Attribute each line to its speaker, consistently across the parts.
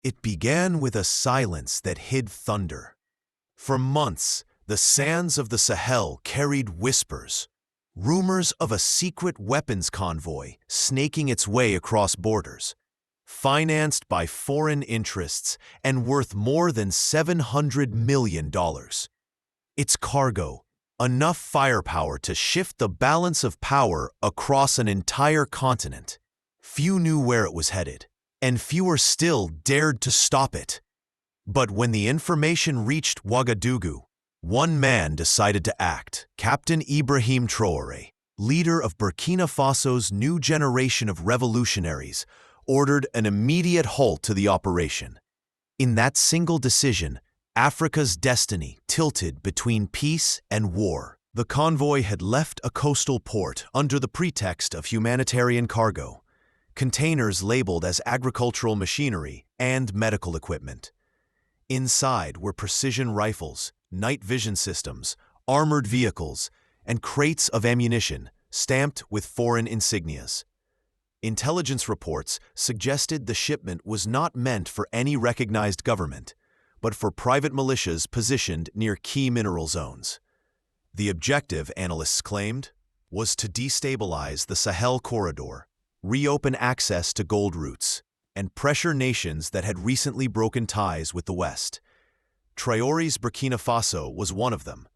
Speaker 1: It began with a silence that hid thunder. For months, the sands of the Sahel carried whispers, rumors of a secret weapons convoy snaking its way across borders, financed by foreign interests and worth more than $700 million. Its cargo, enough firepower to shift the balance of power across an entire continent. Few knew where it was headed, and fewer still dared to stop it. But when the information reached Ouagadougou, one man decided to act. Captain Ibrahim Traoré, leader of Burkina Faso's new generation of revolutionaries, ordered an immediate halt to the operation. In that single decision, Africa's destiny tilted between peace and war. The convoy had left a coastal port under the pretext of humanitarian cargo, containers labeled as agricultural machinery and medical equipment. Inside were precision rifles, night vision systems, armored vehicles, and crates of ammunition stamped with foreign insignias. Intelligence reports suggested the shipment was not meant for any recognized government, but for private militias positioned near key mineral zones. The objective, analysts claimed, was to destabilize the Sahel corridor, reopen access to gold routes, and pressure nations that had recently broken ties with the West. Traoré's Burkina Faso was one of them.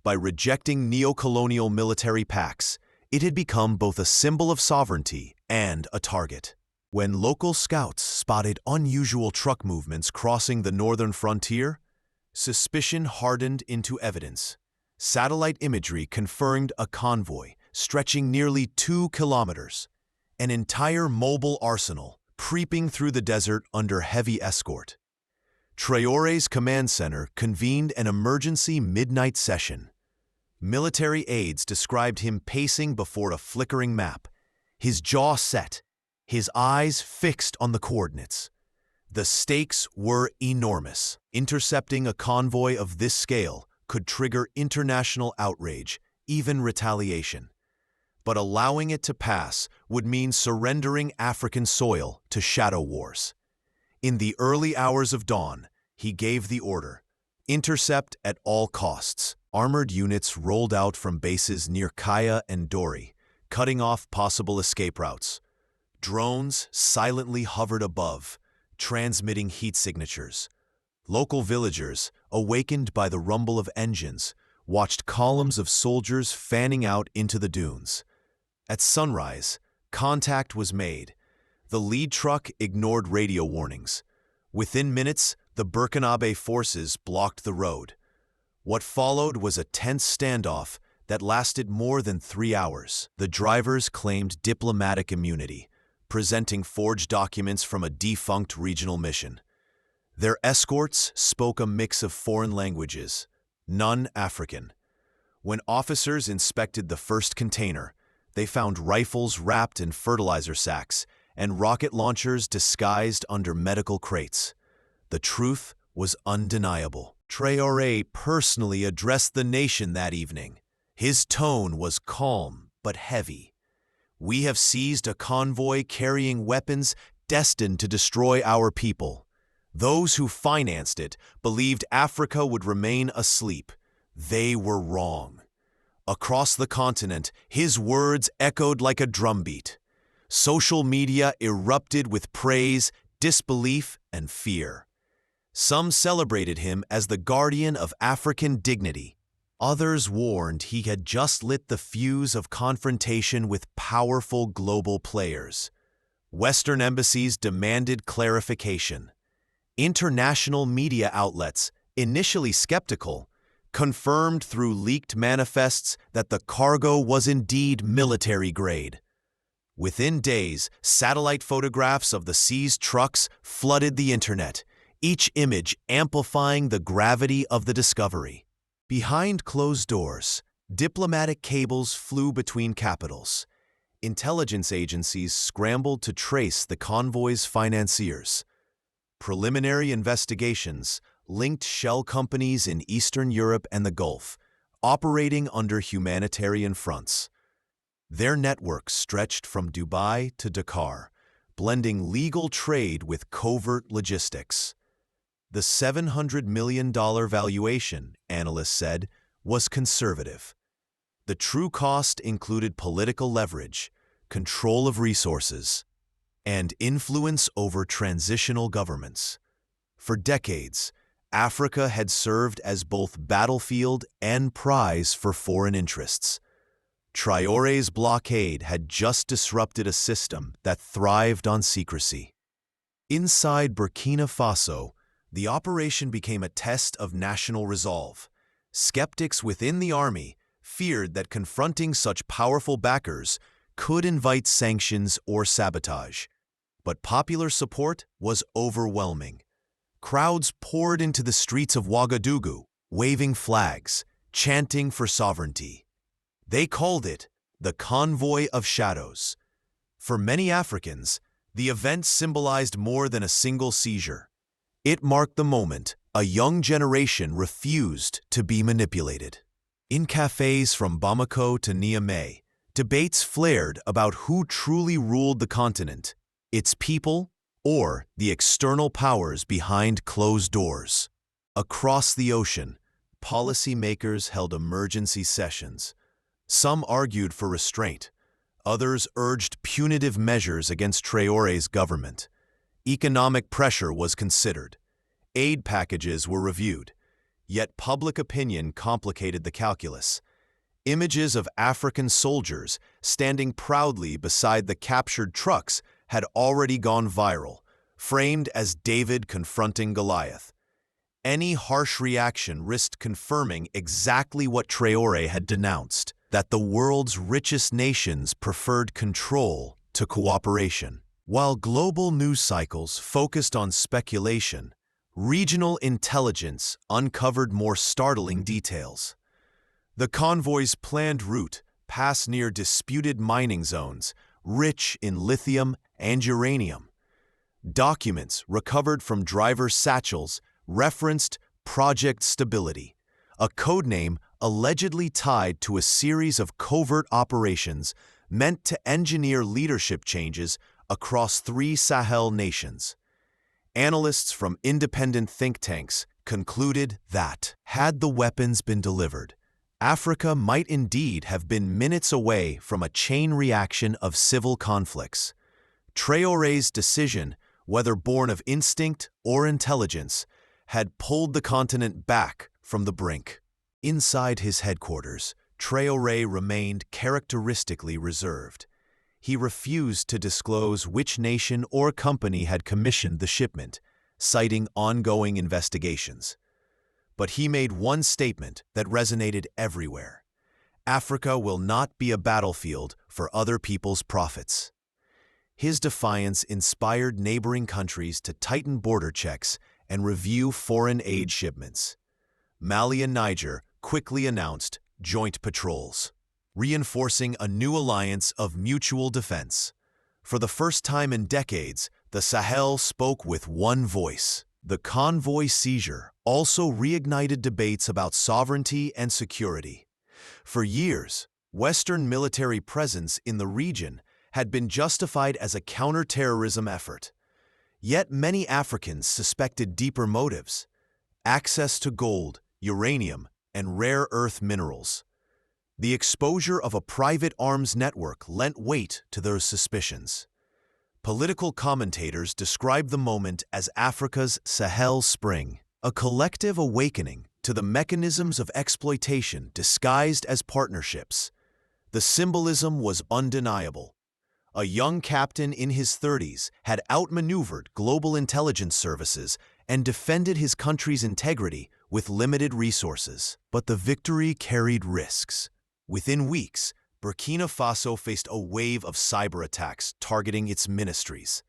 Speaker 1: By rejecting neo-colonial military pacts, it had become both a symbol of sovereignty and a target. When local scouts spotted unusual truck movements crossing the northern frontier, suspicion hardened into evidence. Satellite imagery confirmed a convoy stretching nearly 2 kilometers, an entire mobile arsenal creeping through the desert under heavy escort. Traoré's command center convened an emergency midnight session. Military aides described him pacing before a flickering map, his jaw set, his eyes fixed on the coordinates. The stakes were enormous. Intercepting a convoy of this scale could trigger international outrage, even retaliation. But allowing it to pass would mean surrendering African soil to shadow wars. In the early hours of dawn, he gave the order: intercept at all costs. Armored units rolled out from bases near Kaya and Dori, cutting off possible escape routes. Drones silently hovered above, transmitting heat signatures. Local villagers, awakened by the rumble of engines, watched columns of soldiers fanning out into the dunes. At sunrise, contact was made. The lead truck ignored radio warnings. Within minutes, the Burkinabe forces blocked the road. What followed was a tense standoff that lasted more than 3 hours. The drivers claimed diplomatic immunity, presenting forged documents from a defunct regional mission. Their escorts spoke a mix of foreign languages, none African. When officers inspected the first container, they found rifles wrapped in fertilizer sacks and rocket launchers disguised under medical crates. The truth was undeniable. Traoré personally addressed the nation that evening. His tone was calm but heavy. "We have seized a convoy carrying weapons destined to destroy our people. Those who financed it believed Africa would remain asleep. They were wrong." Across the continent, his words echoed like a drumbeat. Social media erupted with praise, disbelief, and fear. Some celebrated him as the guardian of African dignity. Others warned he had just lit the fuse of confrontation with powerful global players. Western embassies demanded clarification. International media outlets, initially skeptical, confirmed through leaked manifests that the cargo was indeed military grade. Within days, satellite photographs of the seized trucks flooded the internet, each image amplifying the gravity of the discovery. Behind closed doors, diplomatic cables flew between capitals. Intelligence agencies scrambled to trace the convoy's financiers. Preliminary investigations linked shell companies in Eastern Europe and the Gulf, operating under humanitarian fronts. Their networks stretched from Dubai to Dakar, blending legal trade with covert logistics. The $700 million valuation, analysts said, was conservative. The true cost included political leverage, control of resources, and influence over transitional governments. For decades, Africa had served as both battlefield and prize for foreign interests. Traoré's blockade had just disrupted a system that thrived on secrecy. Inside Burkina Faso, the operation became a test of national resolve. Skeptics within the army feared that confronting such powerful backers could invite sanctions or sabotage. But popular support was overwhelming. Crowds poured into the streets of Ouagadougou, waving flags, chanting for sovereignty. They called it the Convoy of Shadows. For many Africans, the event symbolized more than a single seizure. It marked the moment a young generation refused to be manipulated. In cafes from Bamako to Niamey, debates flared about who truly ruled the continent, its people or the external powers behind closed doors. Across the ocean, policymakers held emergency sessions. Some argued for restraint. Others urged punitive measures against Traoré's government. Economic pressure was considered. Aid packages were reviewed. Yet public opinion complicated the calculus. Images of African soldiers standing proudly beside the captured trucks had already gone viral, framed as David confronting Goliath. Any harsh reaction risked confirming exactly what Traoré had denounced, that the world's richest nations preferred control to cooperation. While global news cycles focused on speculation, regional intelligence uncovered more startling details. The convoy's planned route passed near disputed mining zones, rich in lithium and uranium. Documents recovered from drivers' satchels referenced Project Stability, a codename allegedly tied to a series of covert operations meant to engineer leadership changes across 3 Sahel nations. Analysts from independent think tanks concluded that, had the weapons been delivered, Africa might indeed have been minutes away from a chain reaction of civil conflicts. Traoré's decision, whether born of instinct or intelligence, had pulled the continent back from the brink. Inside his headquarters, Traoré remained characteristically reserved. He refused to disclose which nation or company had commissioned the shipment, citing ongoing investigations. But he made one statement that resonated everywhere: Africa will not be a battlefield for other people's profits. His defiance inspired neighboring countries to tighten border checks and review foreign aid shipments. Mali and Niger quickly announced joint patrols, reinforcing a new alliance of mutual defense. For the first time in decades, the Sahel spoke with one voice. The convoy seizure also reignited debates about sovereignty and security. For years, Western military presence in the region had been justified as a counter-terrorism effort. Yet many Africans suspected deeper motives: access to gold, uranium, and rare earth minerals. The exposure of a private arms network lent weight to those suspicions. Political commentators describe the moment as Africa's Sahel Spring, a collective awakening to the mechanisms of exploitation disguised as partnerships. The symbolism was undeniable. A young captain in his 30s had outmaneuvered global intelligence services and defended his country's integrity with limited resources. But the victory carried risks. Within weeks, Burkina Faso faced a wave of cyber attacks targeting its ministries.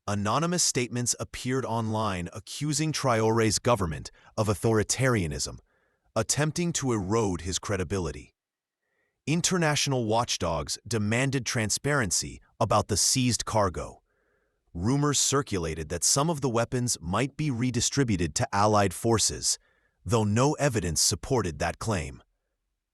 Speaker 1: Anonymous statements appeared online accusing Traoré's government of authoritarianism, attempting to erode his credibility. International watchdogs demanded transparency about the seized cargo. Rumors circulated that some of the weapons might be redistributed to Allied forces, though no evidence supported that claim.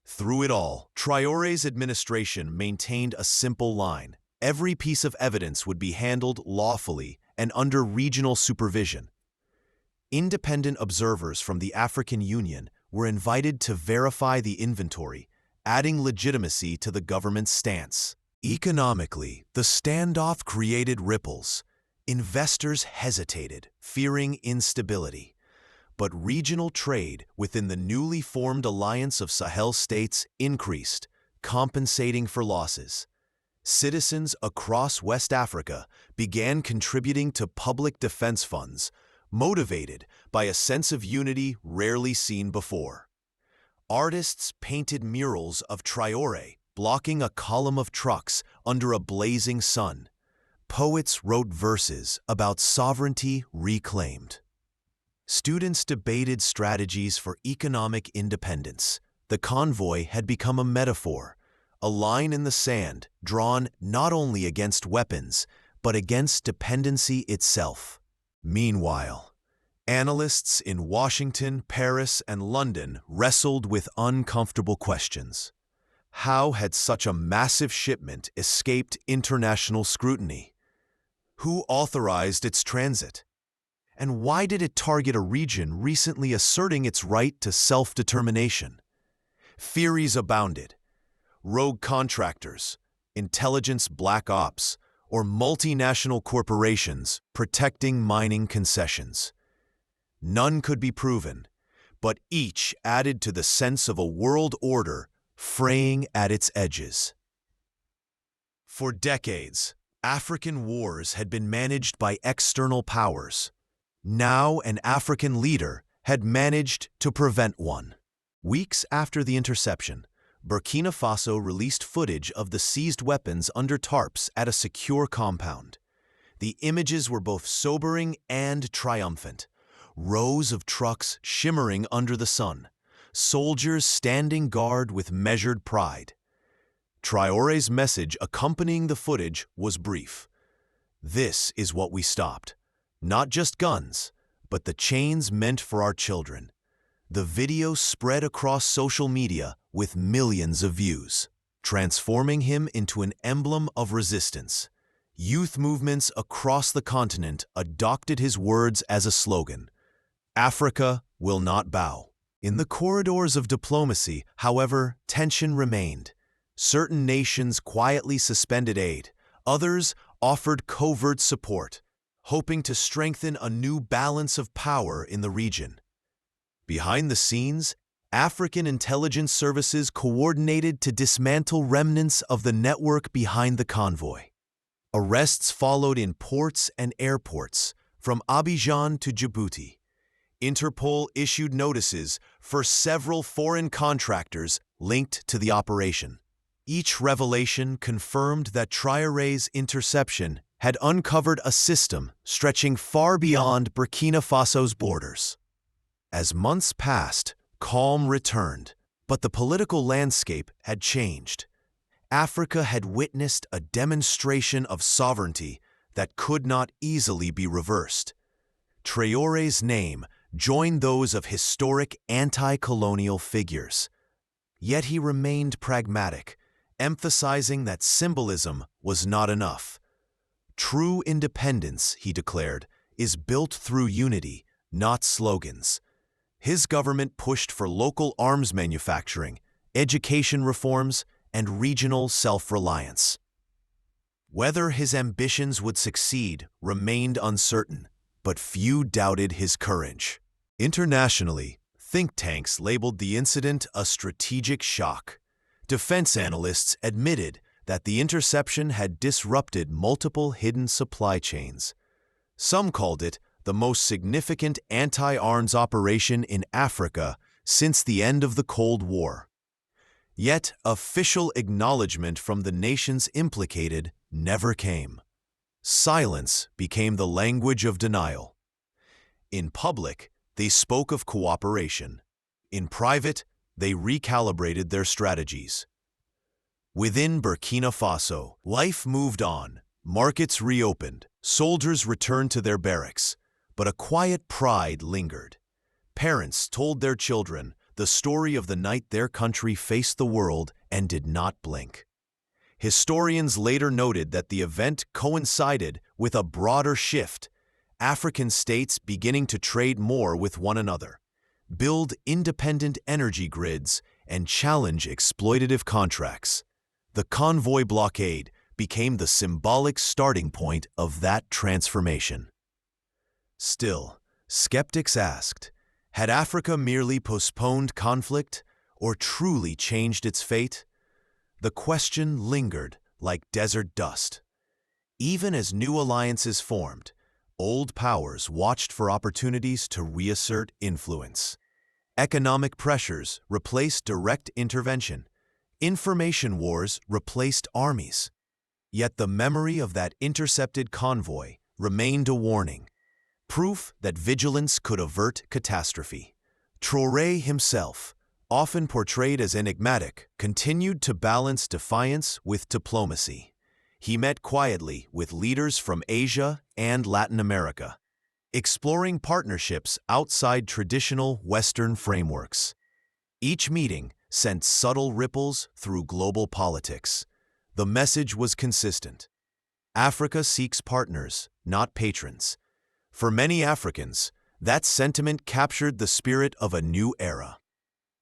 Speaker 1: Through it all, Traoré's administration maintained a simple line: Every piece of evidence would be handled lawfully and under regional supervision. Independent observers from the African Union were invited to verify the inventory, adding legitimacy to the government's stance. Economically, the standoff created ripples. Investors hesitated, fearing instability. But regional trade within the newly formed alliance of Sahel states increased, compensating for losses. Citizens across West Africa began contributing to public defense funds, motivated by a sense of unity rarely seen before. Artists painted murals of Traoré blocking a column of trucks under a blazing sun. Poets wrote verses about sovereignty reclaimed. Students debated strategies for economic independence. The convoy had become a metaphor, a line in the sand drawn not only against weapons, but against dependency itself. Meanwhile, analysts in Washington, Paris, and London wrestled with uncomfortable questions. How had such a massive shipment escaped international scrutiny? Who authorized its transit? And why did it target a region recently asserting its right to self-determination? Theories abounded. Rogue contractors, intelligence black ops, or multinational corporations protecting mining concessions. None could be proven, but each added to the sense of a world order fraying at its edges. For decades, African wars had been managed by external powers. Now an African leader had managed to prevent one. Weeks after the interception, Burkina Faso released footage of the seized weapons under tarps at a secure compound. The images were both sobering and triumphant. Rows of trucks shimmering under the sun, soldiers standing guard with measured pride. Traoré's message accompanying the footage was brief. This is what we stopped. Not just guns, but the chains meant for our children. The video spread across social media with millions of views, transforming him into an emblem of resistance. Youth movements across the continent adopted his words as a slogan. Africa will not bow. In the corridors of diplomacy, however, tension remained. Certain nations quietly suspended aid. Others offered covert support, hoping to strengthen a new balance of power in the region. Behind the scenes, African intelligence services coordinated to dismantle remnants of the network behind the convoy. Arrests followed in ports and airports, from Abidjan to Djibouti. Interpol issued notices for several foreign contractors linked to the operation. Each revelation confirmed that Traoré's interception had uncovered a system stretching far beyond Burkina Faso's borders. As months passed, calm returned, but the political landscape had changed. Africa had witnessed a demonstration of sovereignty that could not easily be reversed. Traoré's name joined those of historic anti-colonial figures. Yet he remained pragmatic, emphasizing that symbolism was not enough. True independence, he declared, is built through unity, not slogans. His government pushed for local arms manufacturing, education reforms, and regional self-reliance. Whether his ambitions would succeed remained uncertain, but few doubted his courage. Internationally, think tanks labeled the incident a strategic shock. Defense analysts admitted that the interception had disrupted multiple hidden supply chains. Some called it the most significant anti-arms operation in Africa since the end of the Cold War. Yet, official acknowledgement from the nations implicated never came. Silence became the language of denial. In public, they spoke of cooperation. In private, they recalibrated their strategies. Within Burkina Faso, life moved on. Markets reopened. Soldiers returned to their barracks. But a quiet pride lingered. Parents told their children the story of the night their country faced the world and did not blink. Historians later noted that the event coincided with a broader shift, African states beginning to trade more with one another, build independent energy grids, and challenge exploitative contracts. The convoy blockade became the symbolic starting point of that transformation. Still, skeptics asked, had Africa merely postponed conflict or truly changed its fate? The question lingered like desert dust. Even as new alliances formed, old powers watched for opportunities to reassert influence. Economic pressures replaced direct intervention. Information wars replaced armies. Yet the memory of that intercepted convoy remained a warning, proof that vigilance could avert catastrophe. Traoré himself, often portrayed as enigmatic, continued to balance defiance with diplomacy. He met quietly with leaders from Asia and Latin America, exploring partnerships outside traditional Western frameworks. Each meeting sent subtle ripples through global politics. The message was consistent. Africa seeks partners, not patrons. For many Africans, that sentiment captured the spirit of a new era.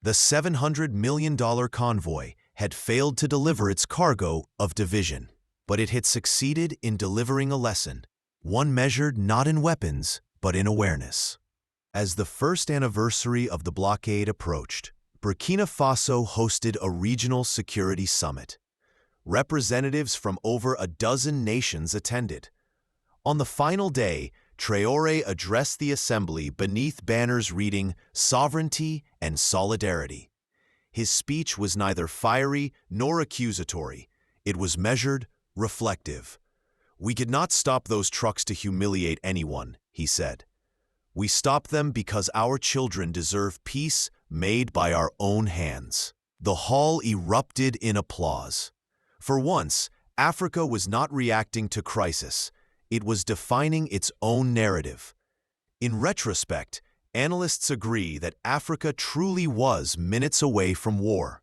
Speaker 1: The $700 million convoy had failed to deliver its cargo of division, but it had succeeded in delivering a lesson, one measured not in weapons, but in awareness. As the first anniversary of the blockade approached, Burkina Faso hosted a regional security summit. Representatives from over a dozen nations attended. On the final day, Traoré addressed the assembly beneath banners reading "Sovereignty and Solidarity." His speech was neither fiery nor accusatory. It was measured, reflective. "We could not stop those trucks to humiliate anyone," he said. "We stopped them because our children deserve peace made by our own hands." The hall erupted in applause. For once, Africa was not reacting to crisis. It was defining its own narrative. In retrospect, analysts agree that Africa truly was minutes away from war.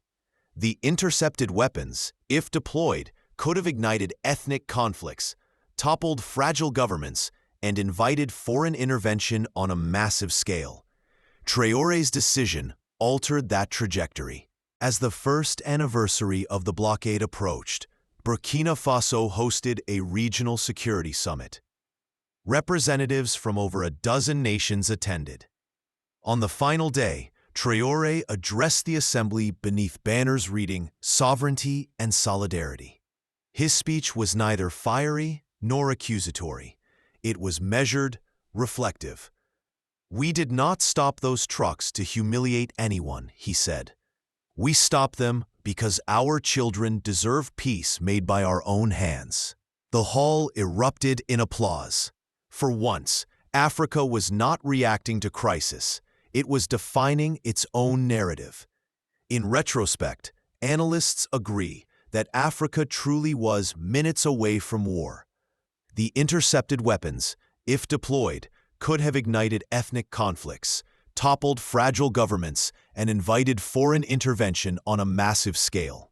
Speaker 1: The intercepted weapons, if deployed, could have ignited ethnic conflicts, toppled fragile governments, and invited foreign intervention on a massive scale. Traoré's decision altered that trajectory. As the first anniversary of the blockade approached, Burkina Faso hosted a regional security summit. Representatives from over a dozen nations attended. On the final day, Traoré addressed the assembly beneath banners reading "Sovereignty and Solidarity." His speech was neither fiery nor accusatory. It was measured, reflective. "We did not stop those trucks to humiliate anyone," he said. "We stopped them because our children deserve peace made by our own hands." The hall erupted in applause. For once, Africa was not reacting to crisis. It was defining its own narrative. In retrospect, analysts agree that Africa truly was minutes away from war. The intercepted weapons, if deployed, could have ignited ethnic conflicts, toppled fragile governments, and invited foreign intervention on a massive scale.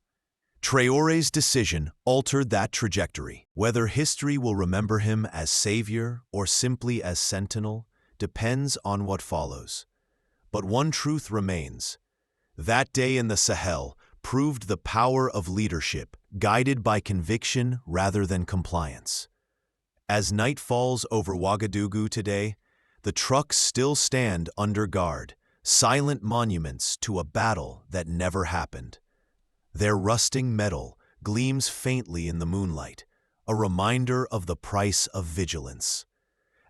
Speaker 1: Traoré's decision altered that trajectory. Whether history will remember him as savior or simply as sentinel depends on what follows. But one truth remains. That day in the Sahel proved the power of leadership, guided by conviction rather than compliance. As night falls over Ouagadougou today, the trucks still stand under guard, silent monuments to a battle that never happened. Their rusting metal gleams faintly in the moonlight, a reminder of the price of vigilance.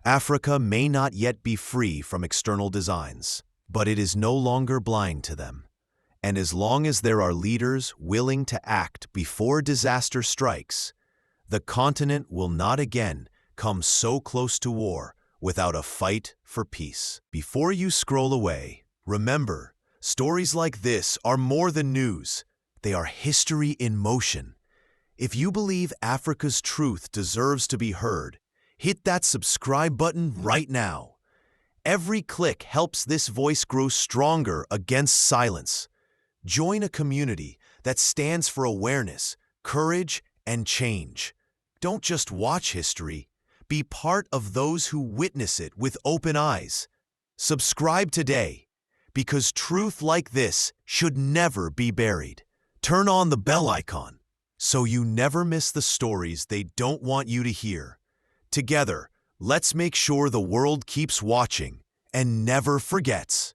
Speaker 1: Africa may not yet be free from external designs, but it is no longer blind to them. And as long as there are leaders willing to act before disaster strikes, the continent will not again come so close to war without a fight for peace. Before you scroll away, remember, stories like this are more than news. They are history in motion. If you believe Africa's truth deserves to be heard, hit that subscribe button right now. Every click helps this voice grow stronger against silence. Join a community that stands for awareness, courage, and change. Don't just watch history. Be part of those who witness it with open eyes. Subscribe today, because truth like this should never be buried. Turn on the bell icon so you never miss the stories they don't want you to hear. Together, let's make sure the world keeps watching and never forgets.